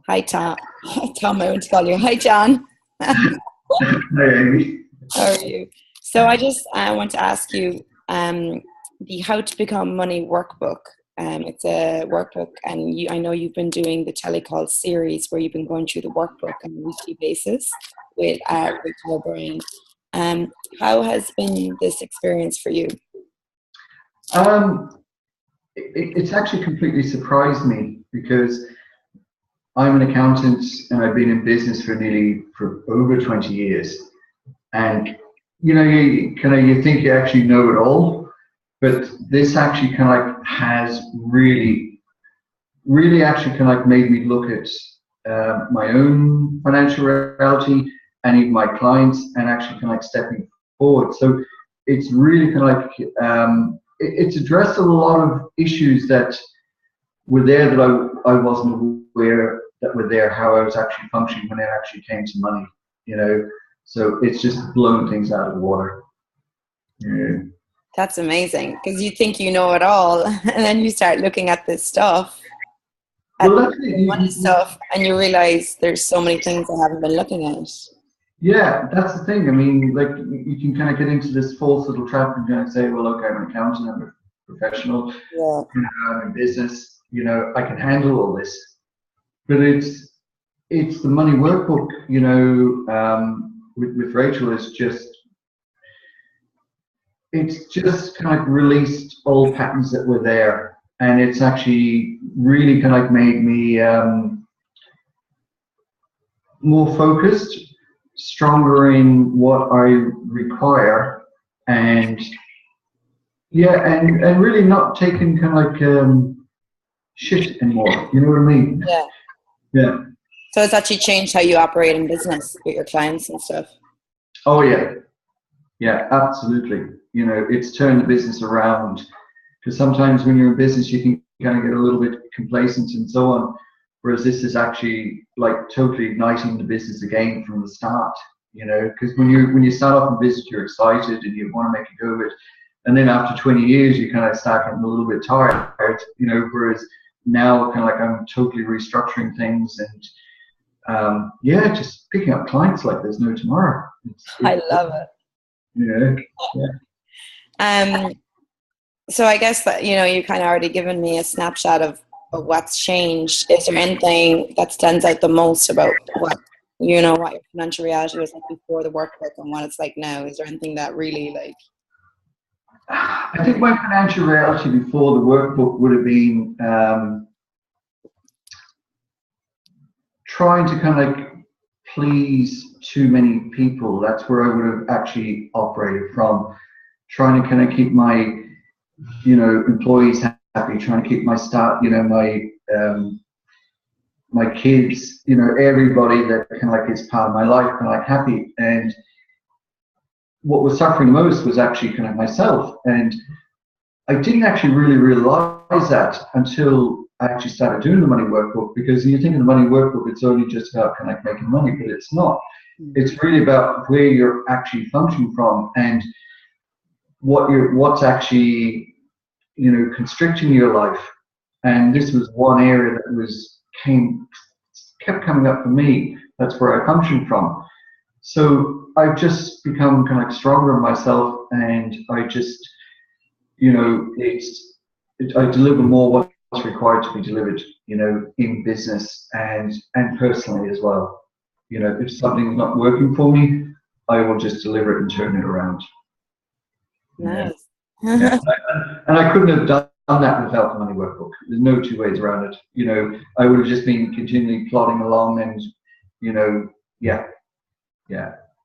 Hi, Tom. Tom, I want to call you. Hi, John. Hi, Amy. How are you? So I want to ask you the How to Become Money workbook. It's a workbook, and I know you've been doing the telecall series where you've been going through the workbook on a weekly basis with Rachael O Brien. How has been this experience for you? It's actually completely surprised me because I'm an accountant and I've been in business for over 20 years. And you think you actually know it all, but this actually has really actually made me look at my own financial reality and even my clients, and actually stepping forward. So it's really it's addressed a lot of issues that were there that I wasn't aware that were there, how I was actually functioning when it actually came to money, So it's just blown things out of the water. Yeah. That's amazing, because you think you know it all, and then you start looking at this stuff, money stuff, and you realize there's so many things I haven't been looking at. Yeah, that's the thing. I mean, you can get into this false little trap and say, well, okay, I'm an accountant, I'm a professional, I'm in business, I can handle all this. But it's the money workbook, with Rachael is just, it's just released old patterns that were there, and it's actually really made me more focused, stronger in what I require, and and really not taking shit anymore. You know what I mean? Yeah. Yeah. So it's actually changed how you operate in business with your clients and stuff. Oh yeah. Yeah, absolutely. It's turned the business around, because sometimes when you're in business, you can get a little bit complacent and so on. Whereas this is actually totally igniting the business again from the start. Because when you start off in business, you're excited and you want to make a go of it, and then after 20 years, you start getting a little bit tired. Whereas now, I'm totally restructuring things and just picking up clients like there's no tomorrow. I love it. Yeah. So I guess that you already given me a snapshot of what's changed. Is there anything that stands out the most about what your financial reality was like before the workbook and what it's like now? Is there anything that really I think my financial reality before the workbook would have been trying to please too many people. That's where I would have actually operated from. Trying to keep my employees happy, trying to keep my staff, my kids, everybody that is part of my life happy. And what was suffering most was actually myself. And I didn't actually really realize that until I actually started doing the money workbook, because you think of the money workbook, it's only just about making money, but it's not. It's really about where you're actually functioning from and what's actually constricting your life. And this was one area that kept coming up for me. That's where I function from. So I've just become stronger in myself, and I just I deliver more what's required to be delivered, in business and personally as well. If something's not working for me, I will just deliver it and turn it around. nice? Yeah. And I couldn't have done that without the money workbook. There's no two ways around it. I would have just been continually plodding along, and yeah.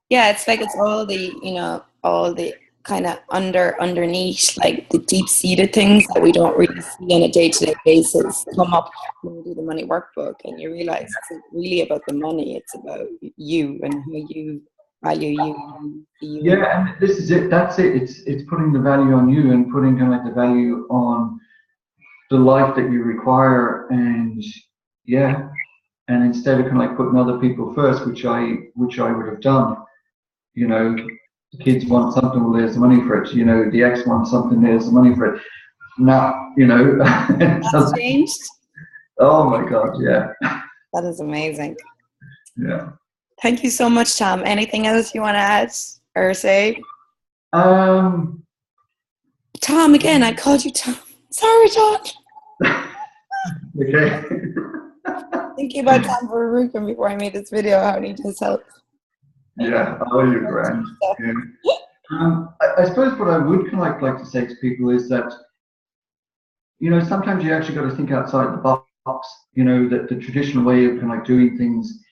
It's like it's all the kind of underneath, the deep-seated things that we don't really see on a day-to-day basis come up when you do the money workbook, and you realize it's not really about the money. It's about you and how you value you. Yeah, and this is it. That's it. It's putting the value on you and putting the value on the life that you require, and and instead of putting other people first, which I would have done. The kids want something, well, there's the money for it. The ex wants something, there's the money for it. now, you know. That's changed. Oh my God, yeah. That is amazing. Yeah. Thank you so much, Tom. Anything else you want to add or say? Um, Tom, again, I called you Tom. Sorry, Tom. okay. Thinking about Tom for a roofing before I made this video. How I need his help. Yeah, oh, you're grand. Yeah. I suppose what I would kind of like to say to people is that, you know, sometimes you actually got to think outside the box. You know, that the traditional way of kind of like doing things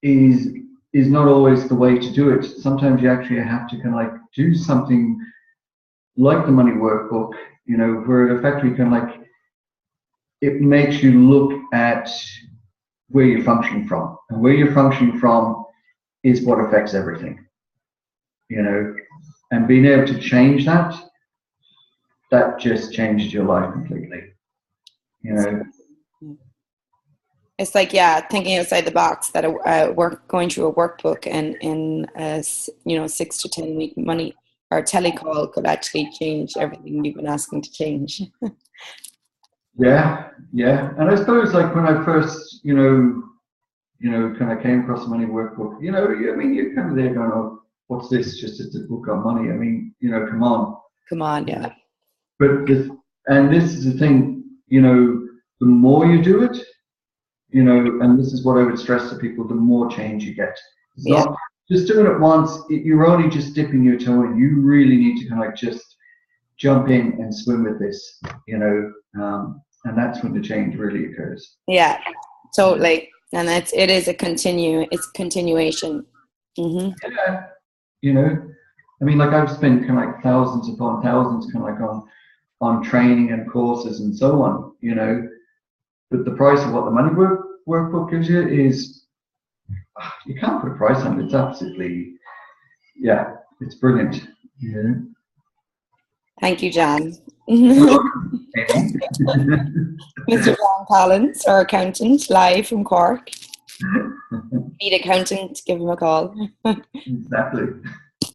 is not always the way to do it. Sometimes you actually have to kind of like do something like the money workbook, you know, where it effectively kind of like it makes you look at where you're functioning from, and where you're functioning from is what affects everything, you know, and being able to change that, that just changes your life completely, you know. It's like, yeah, thinking outside the box, that going through a workbook and in a 6 to 10 week money or telecall could actually change everything you've been asking to change. Yeah, yeah. And I suppose like when I first, kind of came across the money workbook, you know, I mean, you're kind of there going, oh, what's this? Just a book on money. I mean, you know, come on. Come on, yeah. But this is the thing, you know, the more you do it, you know, and this is what I would stress to people, the more change you get. It's not just doing it once, you're only just dipping your toe in. You really need to kind of like just jump in and swim with this, you know, and that's when the change really occurs. Yeah, totally. And it is a continuation. Mm-hmm. Yeah, you know, I mean, like I've spent kind of like thousands upon thousands kind of like on training and courses and so on, you know, but the price of what the money workbook gives you is, you can't put a price on it. It's absolutely, yeah, it's brilliant. Yeah. Thank you, John. Mr. John Collins, our accountant, live from Cork. Need accountant, give him a call. Exactly.